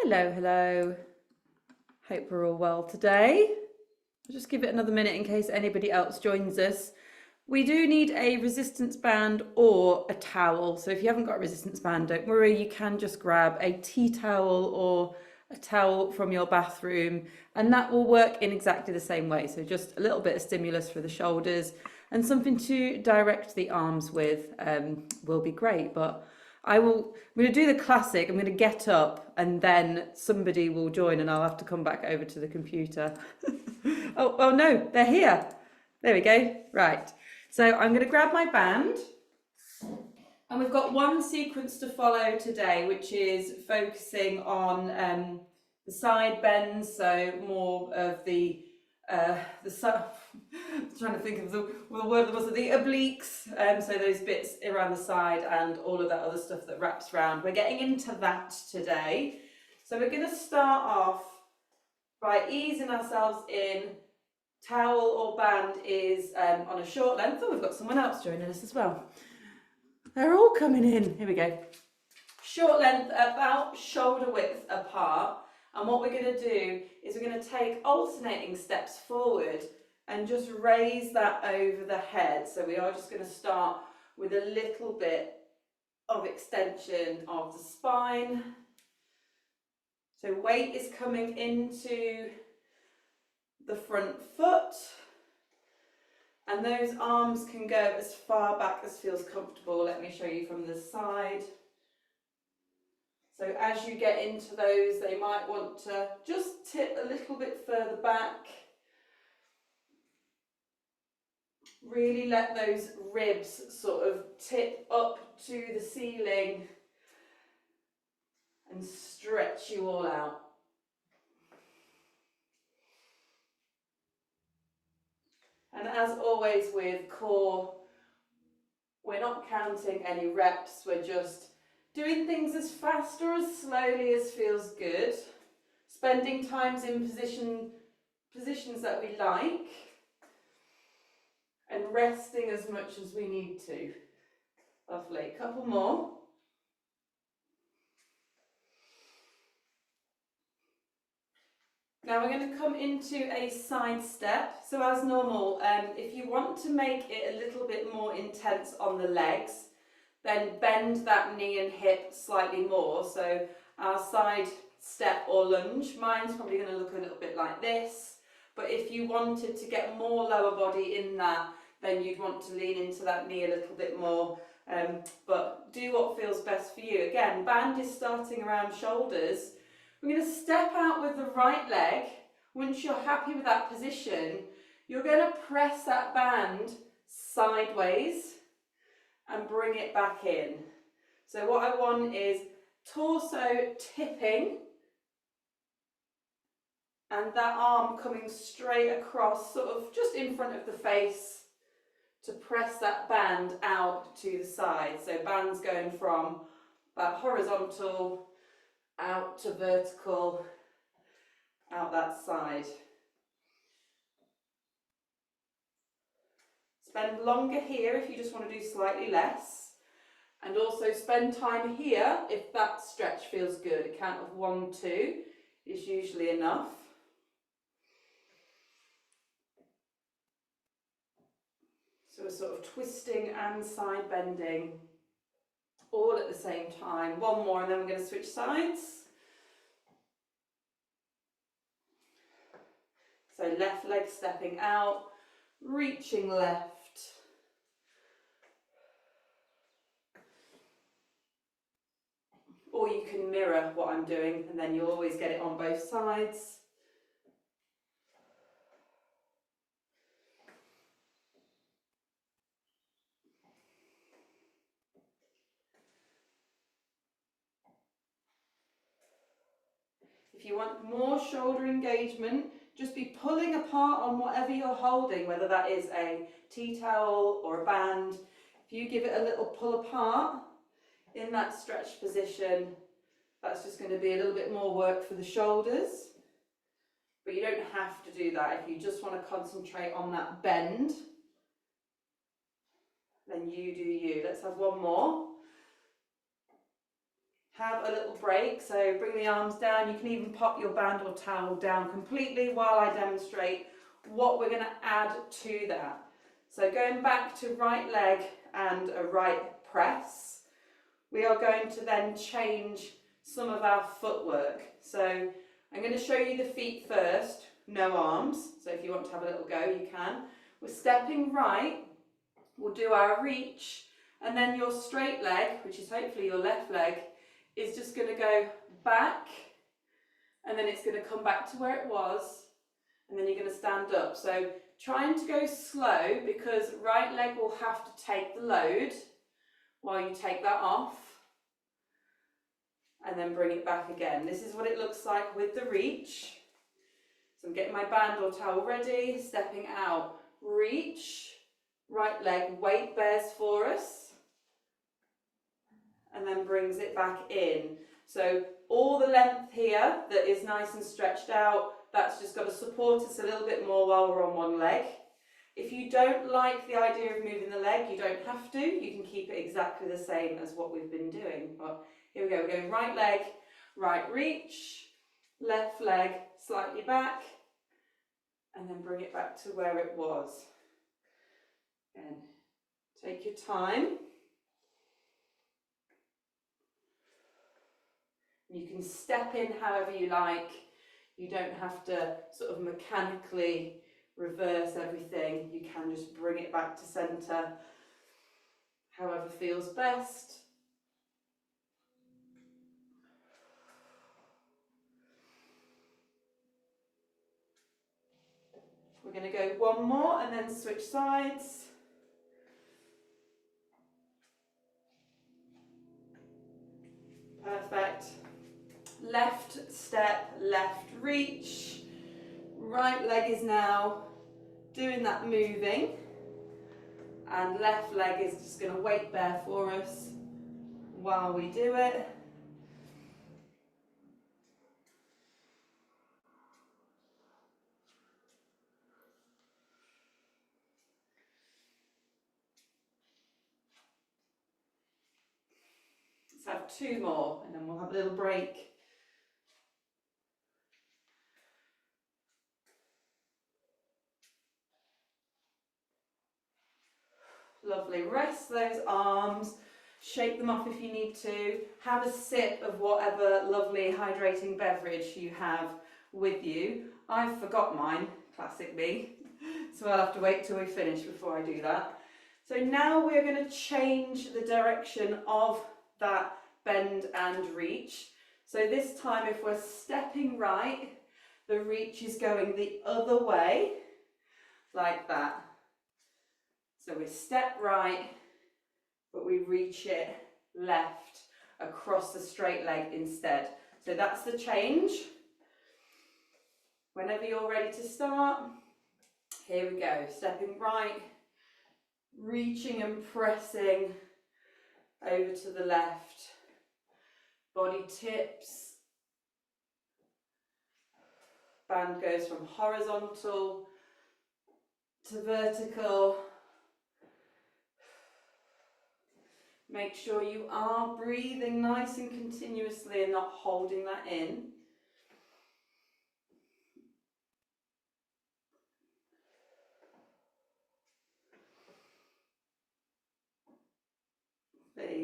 Hello, hello. Hope we're all well today. I'll just give it another minute in case anybody else joins us. We do need a resistance band or a towel. So if you haven't got a resistance band, don't worry, you can just grab a tea towel or a towel from your bathroom, and that will work in exactly the same way. So just a little bit of stimulus for the shoulders and something to direct the arms with will be great. But I'm going to do the classic. I'm going to get up and then somebody will join and I'll have to come back over to the computer. Oh no, they're here. There we go. Right. So I'm going to grab my band, and we've got one sequence to follow today, which is focusing on the side bends, so more of the trying to think of the word that was the obliques, so those bits around the side and all of that other stuff that wraps around. We're getting into that today. So we're going to start off by easing ourselves in. Towel or band is on a short length. Oh, we've got someone else joining us as well. They're all coming in. Here we go. Short length, about shoulder width apart. And what we're going to do is we're going to take alternating steps forward and just raise that over the head. So we are just going to start with a little bit of extension of the spine. So weight is coming into the front foot, and those arms can go as far back as feels comfortable. Let me show you from the side. So as you get into those, they might want to just tip a little bit further back. Really let those ribs sort of tip up to the ceiling and stretch you all out. And as always with core, we're not counting any reps, we're just doing things as fast or as slowly as feels good, spending times in positions that we like, and resting as much as we need to. Lovely, couple more. Now we're going to come into a side step. So as normal, if you want to make it a little bit more intense on the legs, then bend that knee and hip slightly more. So our side step or lunge, mine's probably going to look a little bit like this. But if you wanted to get more lower body in that, then you'd want to lean into that knee a little bit more. But do what feels best for you. Again, band is starting around shoulders. We're going to step out with the right leg. Once you're happy with that position, you're going to press that band sideways and bring it back in. So what I want is torso tipping and that arm coming straight across, sort of just in front of the face, to press that band out to the side. So band's going from that horizontal out to vertical, out that side. Spend longer here if you just want to do slightly less, and also spend time here if that stretch feels good. A count of 1, 2 is usually enough. So we're sort of twisting and side bending all at the same time. One more and then we're going to switch sides. So left leg stepping out, reaching left. Or you can mirror what I'm doing and then you'll always get it on both sides. If you want more shoulder engagement, just be pulling apart on whatever you're holding, whether that is a tea towel or a band. If you give it a little pull apart in that stretched position, that's just going to be a little bit more work for the shoulders. But you don't have to do that. If you just want to concentrate on that bend, then you do you. Let's have one more. have a little break. So bring the arms down. You can even pop your band or towel down completely while I demonstrate what we're going to add to that. So going back to right leg and a right press, we are going to then change some of our footwork. So I'm going to show you the feet first, no arms. So if you want to have a little go, you can. We're stepping right, we'll do our reach, and then your straight leg, which is hopefully your left leg, is just going to go back, and then it's going to come back to where it was, and then you're going to stand up. So trying to go slow, because right leg will have to take the load while you take that off, and then bring it back again. This is what it looks like with the reach. So I'm getting my band or towel ready, stepping out, reach, right leg weight bears for us, and then brings it back in. So all the length here that is nice and stretched out, that's just got to support us a little bit more while we're on one leg. If you don't like the idea of moving the leg, you don't have to. You can keep it exactly the same as what we've been doing. But here we go, we're going right leg, right reach, left leg slightly back, and then bring it back to where it was. And take your time. You can step in however you like. You don't have to sort of mechanically reverse everything. You can just bring it back to centre, however feels best. We're going to go one more and then switch sides. Perfect. Left step, left reach. Right leg is now doing that moving, and left leg is just going to weight bear for us while we do it. Let's have two more and then we'll have a little break. Lovely. Rest those arms, shake them off if you need to. Have a sip of whatever lovely hydrating beverage you have with you. I've forgot mine, classic me, so I'll have to wait till we finish before I do that. So now we're going to change the direction of that bend and reach. So this time, if we're stepping right, the reach is going the other way, like that. So we step right, but we reach it left across the straight leg instead. So that's the change. Whenever you're ready to start, here we go. Stepping right, reaching and pressing over to the left. Body tips. Band goes from horizontal to vertical. Make sure you are breathing nice and continuously and not holding that in.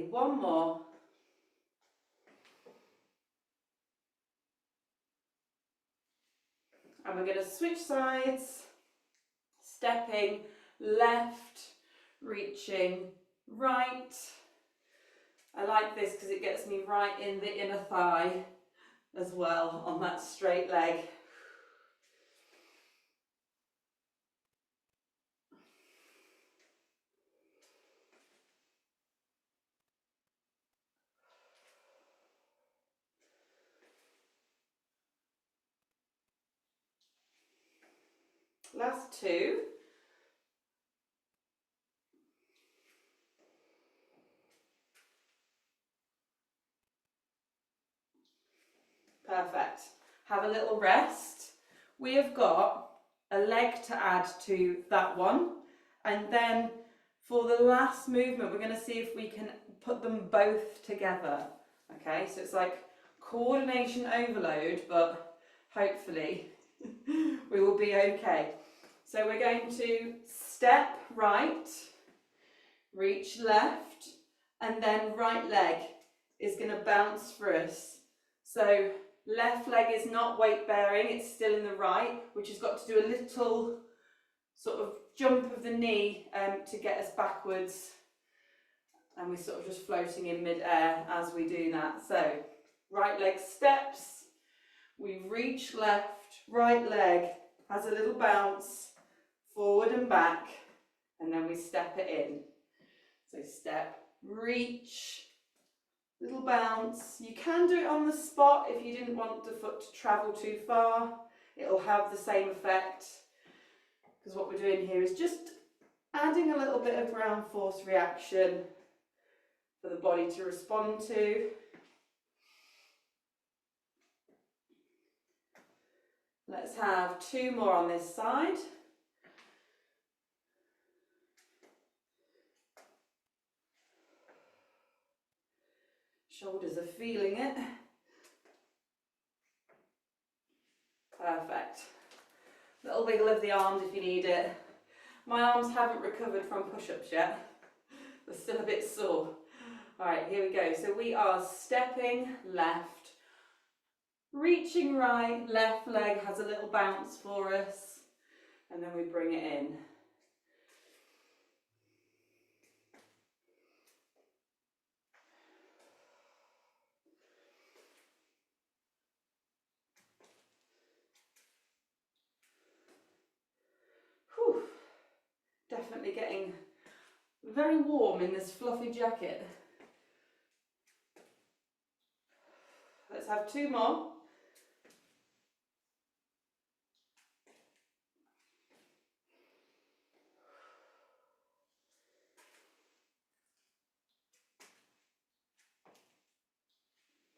One more. And we're going to switch sides, stepping left, reaching right. I like this because it gets me right in the inner thigh as well on that straight leg. Last two. Perfect. Have a little rest. We have got a leg to add to that one, and then for the last movement we're going to see if we can put them both together. Okay, so it's like coordination overload, but hopefully we will be okay. So we're going to step right, reach left, and then right leg is going to bounce for us. So left leg is not weight bearing, it's still in the right, which has got to do a little sort of jump of the knee to get us backwards. And we're sort of just floating in mid-air as we do that. So right leg steps, we reach left, right leg has a little bounce, forward and back, and then we step it in. So step, reach, little bounce. You can do it on the spot if you didn't want the foot to travel too far. It'll have the same effect, because what we're doing here is just adding a little bit of ground force reaction for the body to respond to. Let's have 2 more on this side. Shoulders are feeling it. Perfect. Little wiggle of the arms if you need it. My arms haven't recovered from push-ups yet. They're still a bit sore. Alright, here we go. So we are stepping left, reaching right, left leg has a little bounce for us, and then we bring it in. Whew. Definitely getting very warm in this fluffy jacket. Let's have 2 more.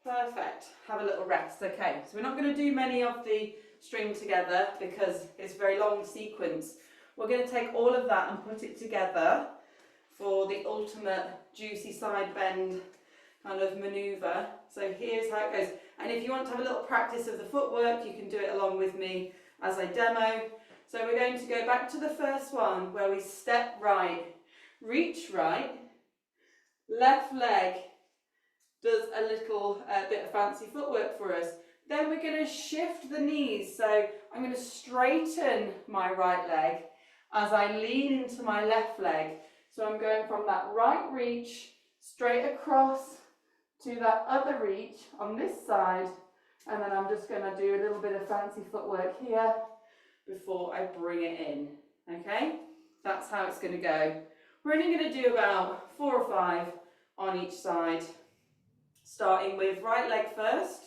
Perfect. Have a little rest. Okay, so we're not going to do many of the string together because it's a very long sequence. We're going to take all of that and put it together for the ultimate juicy side bend kind of maneuver. So here's how it goes. And if you want to have a little practice of the footwork, you can do it along with me as I demo. So we're going to go back to the first one where we step right, reach right, left leg does a little bit of fancy footwork for us. Then we're going to shift the knees. So I'm going to straighten my right leg as I lean into my left leg. So I'm going from that right reach straight across to that other reach on this side, and then I'm just going to do a little bit of fancy footwork here before I bring it in. Okay, that's how it's going to go. We're only going to do about 4 or 5 on each side, starting with right leg first.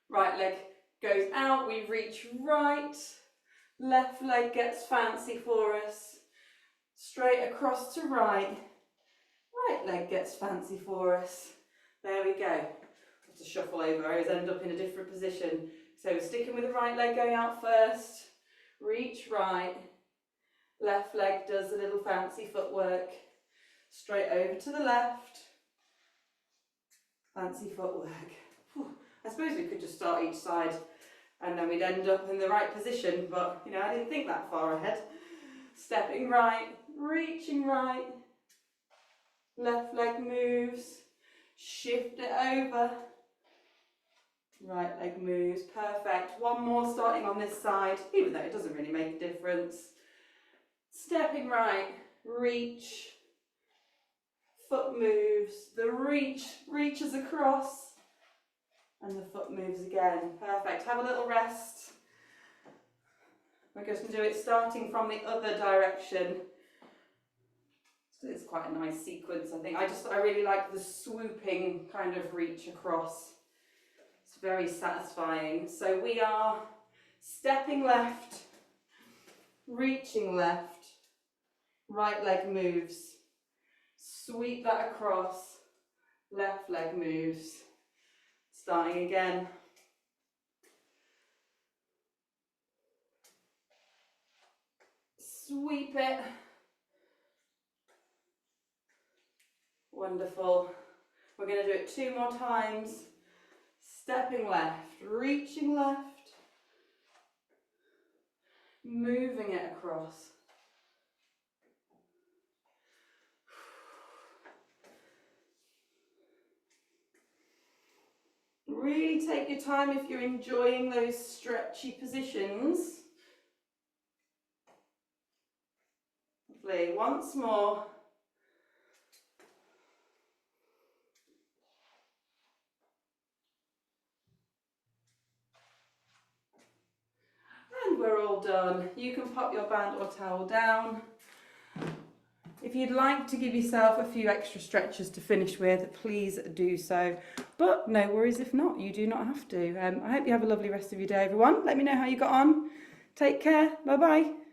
Right leg goes out, we reach right, left leg gets fancy for us, straight across to right, right leg gets fancy for us. There we go. Have to shuffle over, I always end up in a different position. So we're sticking with the right leg going out first, reach right, left leg does a little fancy footwork, straight over to the left, fancy footwork. Whew. I suppose we could just start each side and then we'd end up in the right position, but you know, I didn't think that far ahead. Stepping right, reaching right, left leg moves, shift it over, right leg moves, perfect. 1 more starting on this side, even though it doesn't really make a difference. Stepping right, reach, foot moves, the reach reaches across, and the foot moves again. Perfect. Have a little rest. We're going to do it starting from the other direction. So it's quite a nice sequence, I think. I really like the swooping kind of reach across. It's very satisfying. So we are stepping left, reaching left, right leg moves, sweep that across, left leg moves. Starting again. Sweep it. Wonderful. We're going to do it 2 more times. Stepping left, reaching left, moving it across. Really take your time if you're enjoying those stretchy positions. Lovely. Once more. And we're all done. You can pop your band or towel down. If you'd like to give yourself a few extra stretches to finish with, please do so. But no worries if not, you do not have to. I hope you have a lovely rest of your day, everyone. Let me know how you got on. Take care. Bye-bye.